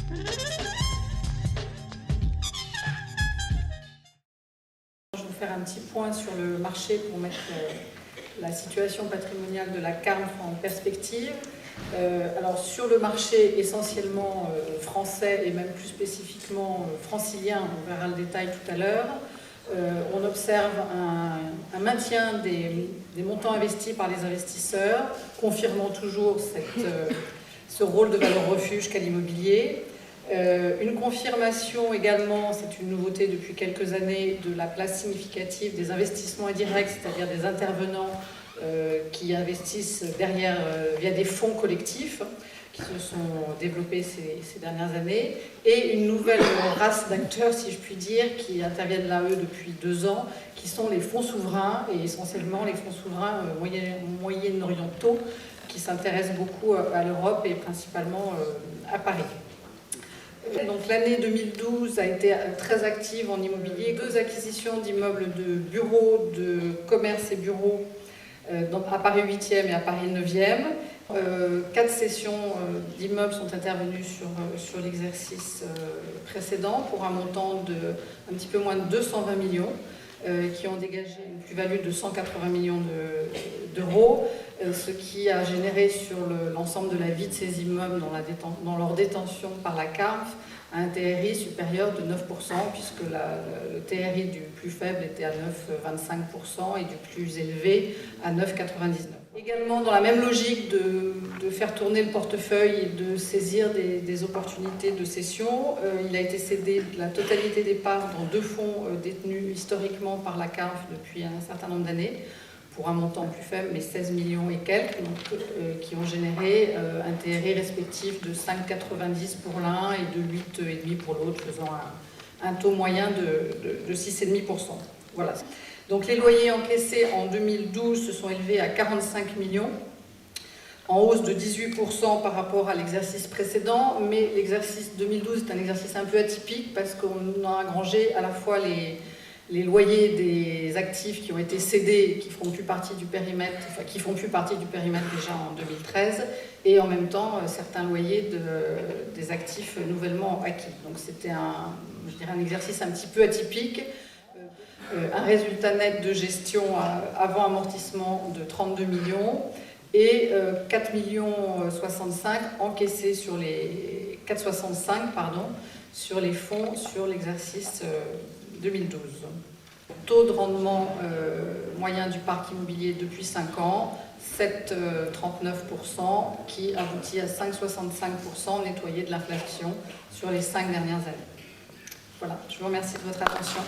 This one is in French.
Je vais faire un petit point sur le marché pour mettre la situation patrimoniale de la CARMF en perspective. Alors sur le marché essentiellement français et même plus spécifiquement francilien, on verra le détail tout à l'heure, on observe un maintien des montants investis par les investisseurs, confirmant toujours ce rôle de valeur refuge qu'a l'immobilier. Une confirmation également, c'est une nouveauté depuis quelques années, de la place significative des investissements indirects, c'est-à-dire des intervenants qui investissent derrière via des fonds collectifs qui se sont développés ces dernières années, et une nouvelle race d'acteurs, si je puis dire, qui interviennent là, eux, depuis 2 ans, qui sont les fonds souverains, et essentiellement les fonds souverains moyen-orientaux, qui s'intéressent beaucoup à l'Europe et principalement à Paris. Donc l'année 2012 a été très active en immobilier. 2 acquisitions d'immeubles de bureaux, de commerce et bureaux à Paris 8e et à Paris 9e. 4 cessions d'immeubles sont intervenues sur l'exercice précédent pour un montant de un petit peu moins de 220 millions qui ont dégagé une plus-value de 180 millions d'euros, ce qui a généré sur l'ensemble de la vie de ces immeubles dans leur détention par la CARMF un TRI supérieur de 9%, puisque le TRI du plus faible était à 9,25% et du plus élevé à 9,99%. Également, dans la même logique de faire tourner le portefeuille et de saisir des opportunités de cession, il a été cédé la totalité des parts dans 2 fonds détenus historiquement par la CARF depuis un certain nombre d'années, pour un montant plus faible, mais 16 millions et quelques, donc, qui ont généré un TRI respectif de 5,90 pour l'un et de 8,5 pour l'autre, faisant un taux moyen de 6,5%. Voilà. Donc les loyers encaissés en 2012 se sont élevés à 45 millions, en hausse de 18% par rapport à l'exercice précédent, mais l'exercice 2012 est un exercice un peu atypique parce qu'on a engrangé à la fois les loyers des actifs qui ont été cédés, qui font plus partie du périmètre déjà en 2013, et en même temps certains loyers des actifs nouvellement acquis. Donc c'était un exercice un petit peu atypique. Un résultat net de gestion avant amortissement de 32 millions et 4,65 millions encaissés sur les 4,65 sur les fonds sur l'exercice 2012. Taux de rendement moyen du parc immobilier depuis 5 ans, 7,39%, qui aboutit à 5,65% nettoyé de l'inflation sur les 5 dernières années. Voilà, je vous remercie de votre attention.